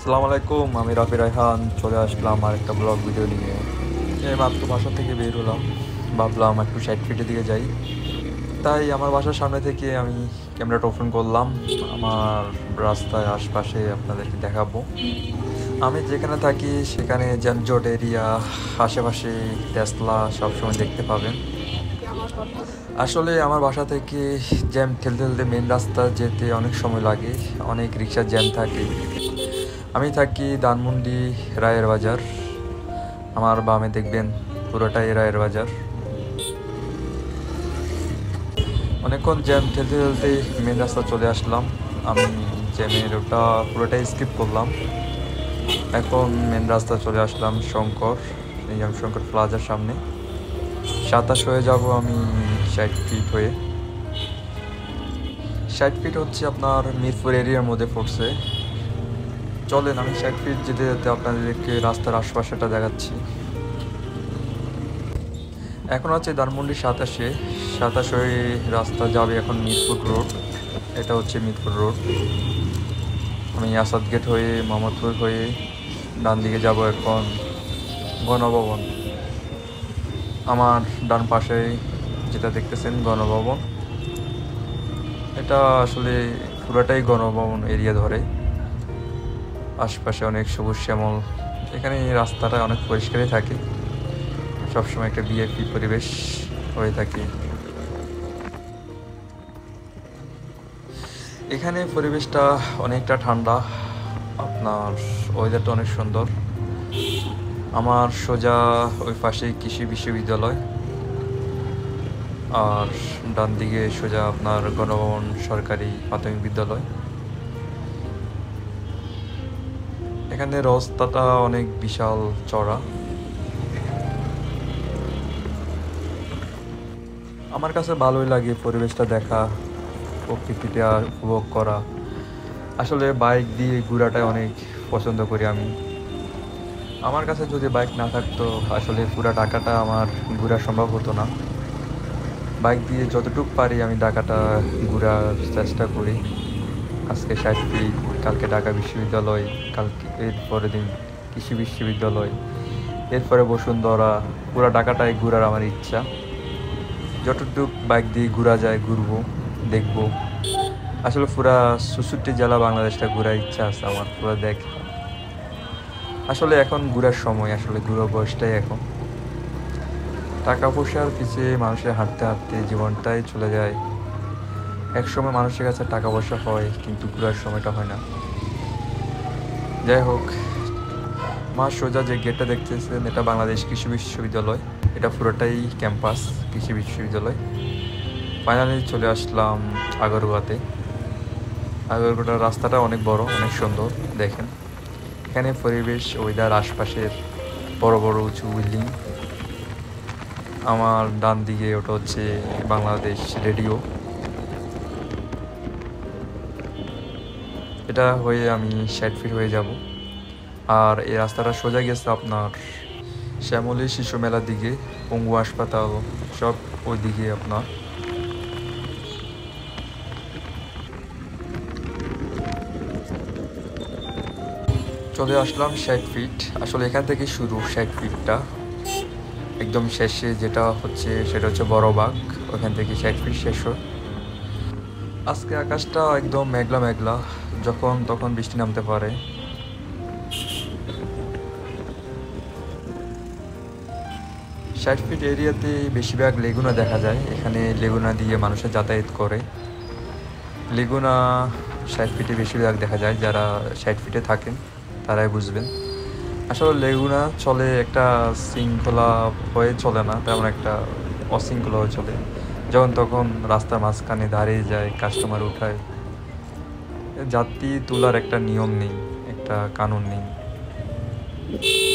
আসসালামু আলাইকুম, আমি রাফি রায়হান চলে আসলাম আর একটা ব্লগ ভিডিও নিয়ে। এই মাত্র বাসা থেকে বের হলাম, ভাবলাম একটু সাইড ফিটের দিকে যাই। তাই আমার বাসার সামনে থেকে আমি ক্যামেরাটা ওপেন করলাম। আমার রাস্তায় আশপাশে আপনাদেরকে দেখাবো। আমি যেখানে থাকি সেখানে যানজট এরিয়া, আশেপাশে টেসলা সবসময় দেখতে পাবেন। আসলে আমার বাসা থেকে জ্যাম ঠেলতে ঠেলতে মেন রাস্তা যেতে অনেক সময় লাগে, অনেক রিক্সার জ্যাম থাকে। আমি থাকি ধানমন্ডি রায়ের বাজার। আমার বামে দেখবেন পুরোটাই রায়ের বাজার। অনেকক্ষণ জ্যাম ঠেলতে ঠেলতে মেন রাস্তা চলে আসলাম। আমি জ্যামের ওটা পুরোটাই স্কিপ করলাম। এখন মেন রাস্তা চলে আসলাম শঙ্কর, এই আমি শঙ্কর প্লাজার সামনে। 27 হয়ে যাব আমি 60 ফিট হয়ে। 60 ফিট হচ্ছে আপনার মিরপুর এরিয়ার মধ্যে পড়ছে। চলেন আমি 60 ফিট যেতে যেতে আপনাদেরকে রাস্তার আশপাশটা দেখাচ্ছি। এখন হচ্ছে ধানমন্ডি 27 হয়ে রাস্তা যাবে এখন মিরপুর রোড। এটা হচ্ছে মিরপুর রোড। আমি আসাদ গেট হয়ে মোহাম্মদপুর হয়ে ডান দিকে যাব এখন গণভবন। আমার ডান পাশে যেটা দেখতেছেন গণভবন, এটা আসলে পুরোটাই গণভবন এরিয়া ধরে। আশপাশে অনেক সবুজ শ্যামল, এখানে রাস্তাটা অনেক পরিষ্কারই থাকে, সবসময় একটা ভিআইপি পরিবেশ হয়ে থাকে। এখানে পরিবেশটা অনেকটা ঠান্ডা, আপনার ওয়েদারটা অনেক সুন্দর। আমার সোজা ওই পাশেই কৃষি বিশ্ববিদ্যালয়, আর ডান দিকে সোজা আপনার গণভবন সরকারি প্রাথমিক বিদ্যালয়। এখানে রাস্তাটা অনেক বিশাল চড়া। আমার কাছে ভালোই লাগে পরিবেশটা দেখা, প্রকৃতিটা উপভোগ করা। আসলে বাইক দিয়ে ঘোরাটাই অনেক পছন্দ করি আমি। আমার কাছে যদি বাইক না থাকতো আসলে পুরো ঢাকাটা আমার ঘোরা সম্ভব হতো না। বাইক দিয়ে যতটুকু পারি আমি ঢাকাটা ঘোরার চেষ্টা করি। আজকে 60 ফিট, কালকে ঢাকা বিশ্ববিদ্যালয়, কালকে এর পরের দিন কৃষি বিশ্ববিদ্যালয়, এরপরে বসুন্ধরা। পুরো ঢাকাটাই ঘোরার আমার ইচ্ছা। যতটুকু বাইক দিয়ে ঘোরা যায় ঘুরবো, দেখবো। আসলে পুরা 64 জেলা বাংলাদেশটা ঘোরার ইচ্ছা আছে আমার, পুরো দেখা। আসলে এখন ঘোরার সময়, আসলে ঘোরার বয়সটাই এখন। টাকা পয়সার পিছিয়ে মানুষের হাঁটতে হাঁটতে জীবনটাই চলে যায়। একসময় মানুষের কাছে টাকা পয়সা হয় কিন্তু ঘোরার সময়টা হয় না। যাই হোক, আমার সোজা যে গেটটা দেখতেছেন এটা বাংলাদেশ কৃষি বিশ্ববিদ্যালয়। এটা পুরোটাই ক্যাম্পাস কৃষি বিশ্ববিদ্যালয়। ফাইনালি চলে আসলাম আগরগাঁওতে। আগরগাঁওটার রাস্তাটা অনেক বড়, অনেক সুন্দর দেখেন। এখানে পরিবেশ, ওয়েদার, আশপাশের বড় বড় উঁচু বিল্ডিং। আমার ডান দিকে ওটা হচ্ছে বাংলাদেশ রেডিও। এটা হয়ে আমি 60 ফিট হয়ে যাব। আর এই রাস্তাটা সোজা গেছে আপনার শ্যামলী শিশু মেলার দিকে, পঙ্গু হাসপাতাল, সব ওই দিকে আপনার। চলে আসলাম 60 ফিট। আসলে এখান থেকে শুরু 60 ফিটটা, একদম শেষে যেটা হচ্ছে সেটা হচ্ছে বড়বাগ, ওখান থেকে 60 ফিট শেষ হয়। আজকে আকাশটা একদম মেঘলা মেঘলা, যখন তখন বৃষ্টি নামতে পারে। ষাট ফিট এরিয়াতে বেশিরভাগ লেগুনা দেখা যায়। এখানে লেগুনা দিয়ে মানুষের যাতায়াত করে। লেগুনা 60 ফিটে বেশিরভাগ দেখা যায়। যারা 60 ফিটে থাকেন তারাই বুঝবেন। আসলে লেগুনা চলে একটা শৃঙ্খলা হয়ে চলে না, তেমন একটা অশৃঙ্খলা হয়ে চলে। যখন তখন রাস্তার মাঝখানে দাঁড়িয়ে যায়, কাস্টমার উঠায়। যাত্রী তোলার একটা নিয়ম নেই, একটা কানুন নেই।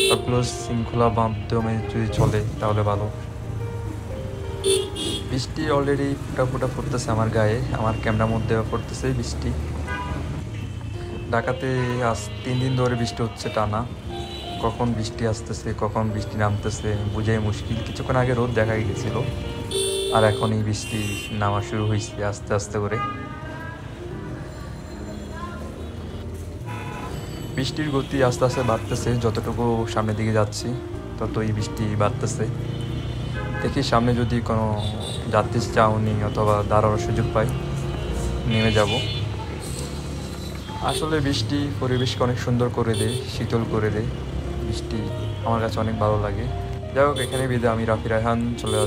সবগুলো শৃঙ্খলা মাধ্যমে যদি চলে তাহলে ভালো। বৃষ্টি অলরেডি ফুটা ফুটা পড়তেছে আমার গায়ে, আমার ক্যামেরার মধ্যে পড়তেছে বৃষ্টি। ঢাকাতে আজ 3 দিন ধরে বৃষ্টি হচ্ছে টানা। কখন বৃষ্টি আসতেছে কখন বৃষ্টি নামতেছে বুঝাই মুশকিল। কিছুক্ষণ আগে রোদ দেখা গেছিল, আর এখনই বৃষ্টি নামা শুরু হয়েছে আস্তে আস্তে করে। বৃষ্টির গতি আস্তে আস্তে বাড়তেছে, যতটুকু সামনের দিকে যাচ্ছি ততই বৃষ্টি বাড়তেছে। দেখি সামনে যদি কোনো যাত্রীর চাউনি অথবা দাঁড়ানোর সুযোগ পাই, নেমে যাব। আসলে বৃষ্টি পরিবেশকে অনেক সুন্দর করে দেয়, শীতল করে দেয়। বৃষ্টি আমার কাছে অনেক ভালো লাগে। যাই হোক, এখানে বিদায়। আমি রাফি রায়হান চলে